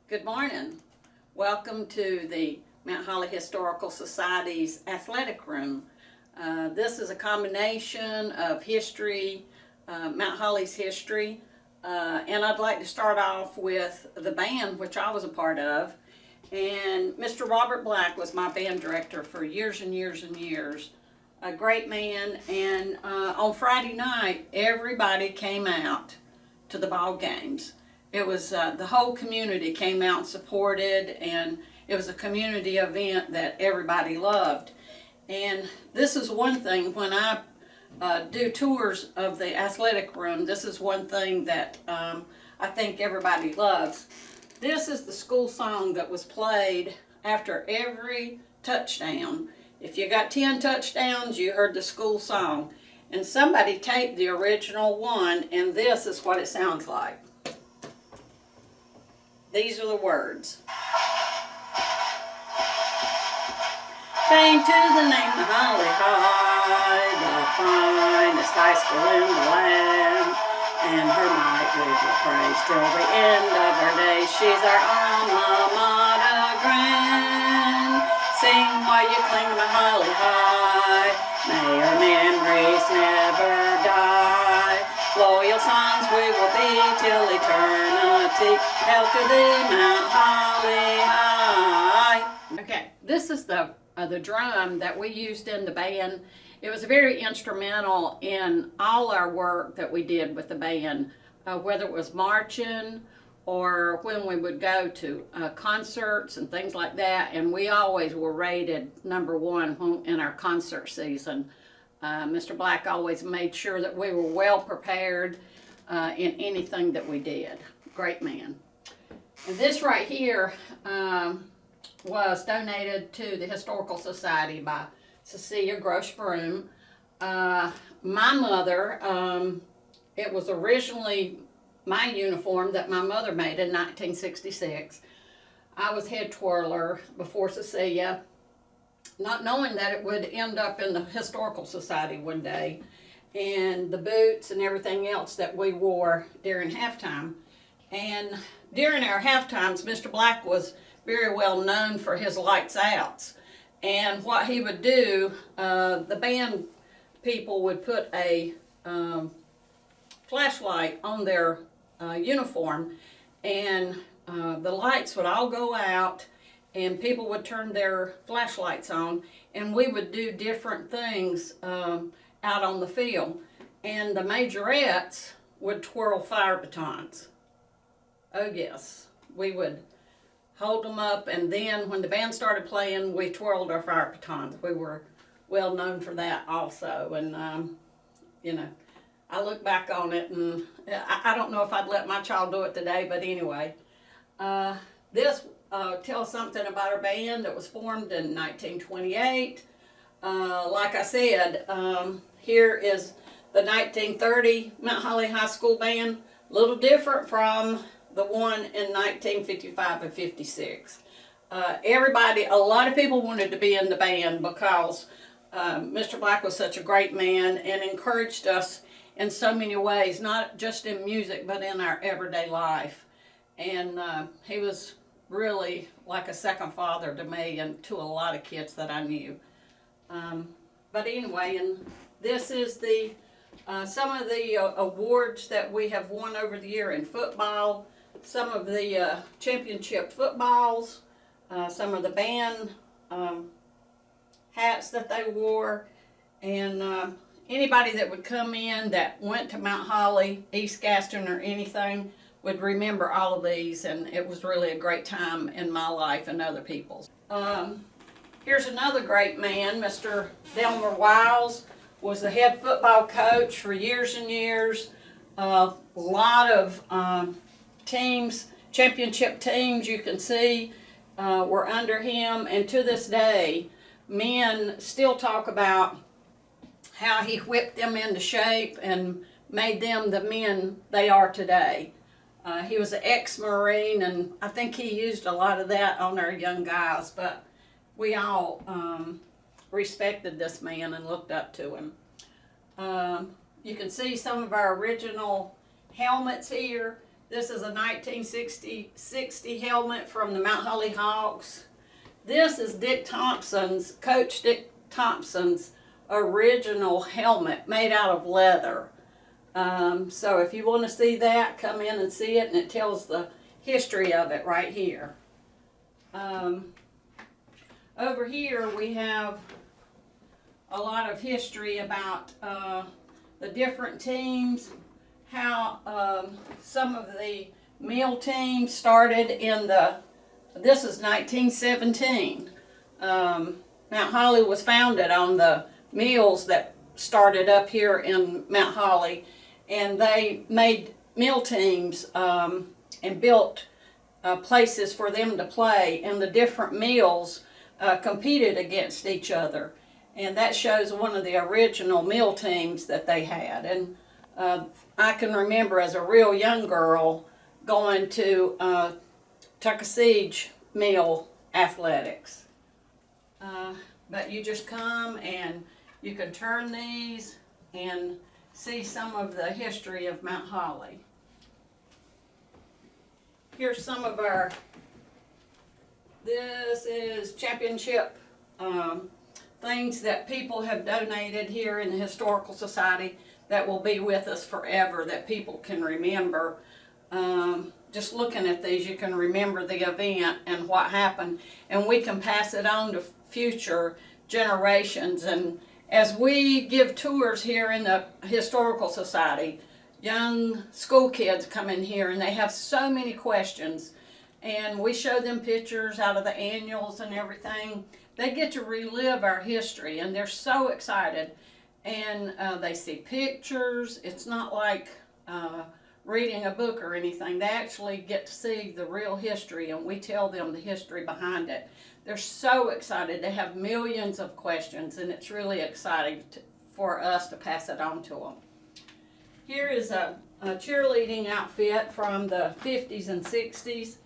Good morning. Welcome to the Mount Holly Historical Society's Athletic Room. This is a combination of history, Mount Holly's history, and I'd like to start off with the band, which I was a part of. And Mr. Robert Black was my band director for years and years and years. A great man, and on Friday night, everybody came out to the ball games. It was the whole community came out and supported, and it was a community event that everybody loved. And this is one thing, when I do tours of the athletic room, this is one thing that I think everybody loves. This is the school song that was played after every touchdown. If you got 10 touchdowns, you heard the school song. And somebody taped the original one, and this is what it sounds like. These are the words. Fame to the name of Holly High, the finest high school in the land. And her might we will praise till the end of her days. She's our alma mater grand. Sing while you cling to Holly High. May her memories never die. Loyal sons we will be till eternity. Hail to thee, Mount Holly High. Okay, this is the drum that we used in the band. It was very instrumental in all our work that we did with the band, whether it was marching or when we would go to concerts and things like that. And we always were rated #1 in our concert season. Mr. Black always made sure that we were well prepared in anything that we did. Great man. And this right here was donated to the Historical Society by Cecilia Grosh Broom. My mother, it was originally my uniform that my mother made in 1966. I was head twirler before Cecilia, not knowing that it would end up in the Historical Society one day, and the boots and everything else that we wore during halftime. And during our halftimes, Mr. Black was very well known for his lights outs. And what he would do, the band people would put a flashlight on their uniform, and the lights would all go out, and people would turn their flashlights on, and we would do different things out on the field. And the majorettes would twirl fire batons. Oh yes, we would hold them up, and then when the band started playing, we twirled our fire batons. We were well known for that also. And you know, I look back on it, and I don't know if I'd let my child do it today, but anyway. This tells something about our band that was formed in 1928. Like I said, here is the 1930 Mount Holly High School band, a little different from the one in 1955 and 56. A lot of people wanted to be in the band because Mr. Black was such a great man and encouraged us in so many ways, not just in music, but in our everyday life. And he was really like a second father to me and to a lot of kids that I knew. But anyway, and this is the some of the awards that we have won over the year in football, some of the championship footballs, some of the band hats that they wore, and anybody that would come in that went to Mount Holly, East Gaston, or anything would remember all of these, and it was really a great time in my life and other people's. Here's another great man, Mr. Delmer Wiles, was the head football coach for years and years. A lot of teams, championship teams you can see were under him, and to this day, men still talk about how he whipped them into shape and made them the men they are today. He was an ex-Marine, and I think he used a lot of that on our young guys, but we all respected this man and looked up to him. You can see some of our original helmets here. This is a 1960 helmet from the Mount Holly Hawks. This is Coach Dick Thompson's original helmet made out of leather. So if you want to see that, come in and see it, and it tells the history of it right here. Over here we have a lot of history about the different teams, how some of the mill teams started in this is 1917. Mount Holly was founded on the mills that started up here in Mount Holly, and they made mill teams and built places for them to play, and the different mills competed against each other. And that shows one of the original mill teams that they had. And I can remember as a real young girl going to Tuckasegee Mill athletics. But you just come and you can turn these and see some of the history of Mount Holly. Here's some of this is championship things that people have donated here in the Historical Society that will be with us forever, that people can remember. Just looking at these, you can remember the event and what happened, and we can pass it on to future generations. And as we give tours here in the Historical Society, young school kids come in here and they have so many questions, and we show them pictures out of the annuals and everything. They get to relive our history, and they're so excited. And they see pictures. It's not like reading a book or anything. They actually get to see the real history, and we tell them the history behind it. They're so excited. They have millions of questions, and it's really exciting for us to pass it on to them. Here is a cheerleading outfit from the 50s and 60s.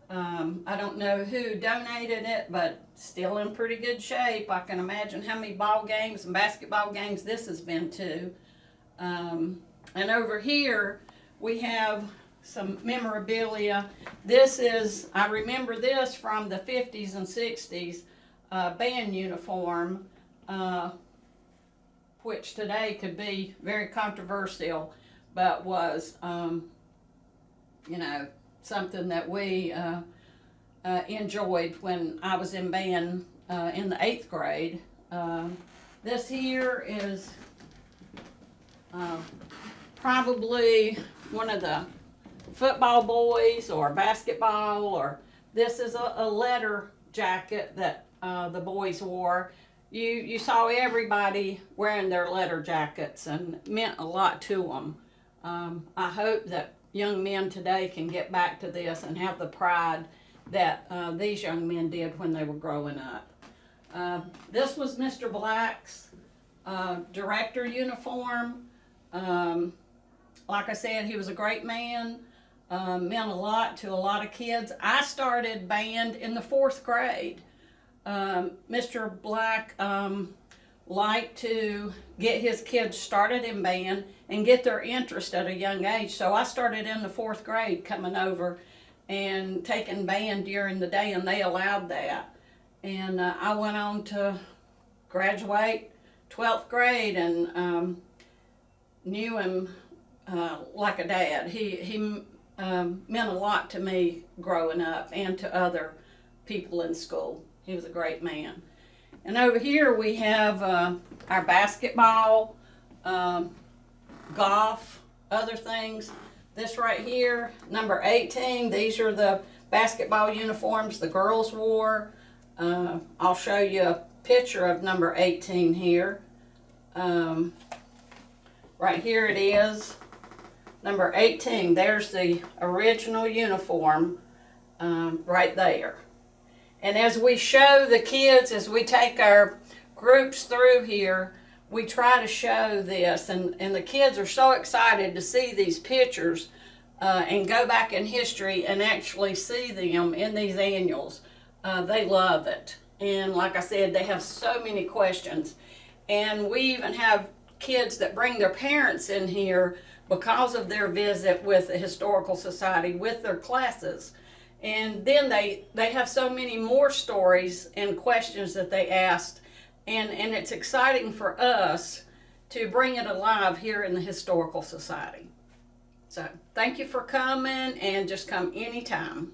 I don't know who donated it, but still in pretty good shape. I can imagine how many ball games and basketball games this has been to. And over here we have some memorabilia. This is, I remember this from the 50s and 60s band uniform, which today could be very controversial, but was, you know, something that we enjoyed when I was in band in the 8th grade. This here is probably one of the football boys or basketball, or this is a letter jacket that the boys wore. You saw everybody wearing their letter jackets, and it meant a lot to them. I hope that young men today can get back to this and have the pride that these young men did when they were growing up. This was Mr. Black's director uniform. Like I said, he was a great man, meant a lot to a lot of kids. I started band in the 4th grade. Mr. Black liked to get his kids started in band and get their interest at a young age. So I started in the 4th grade coming over and taking band during the day, and they allowed that. And I went on to graduate 12th grade and knew him like a dad. He meant a lot to me growing up and to other people in school. He was a great man. And over here we have our basketball, golf, other things. This right here, number 18, these are the basketball uniforms the girls wore. I'll show you a picture of number 18 here. Right here it is, number 18. There's the original uniform right there. And as we show the kids, as we take our groups through here, we try to show this, and the kids are so excited to see these pictures and go back in history and actually see them in these annuals. They love it. And like I said, they have so many questions. And we even have kids that bring their parents in here because of their visit with the Historical Society with their classes. And then they have so many more stories and questions that they asked, and it's exciting for us to bring it alive here in the Historical Society. So thank you for coming, and just come anytime.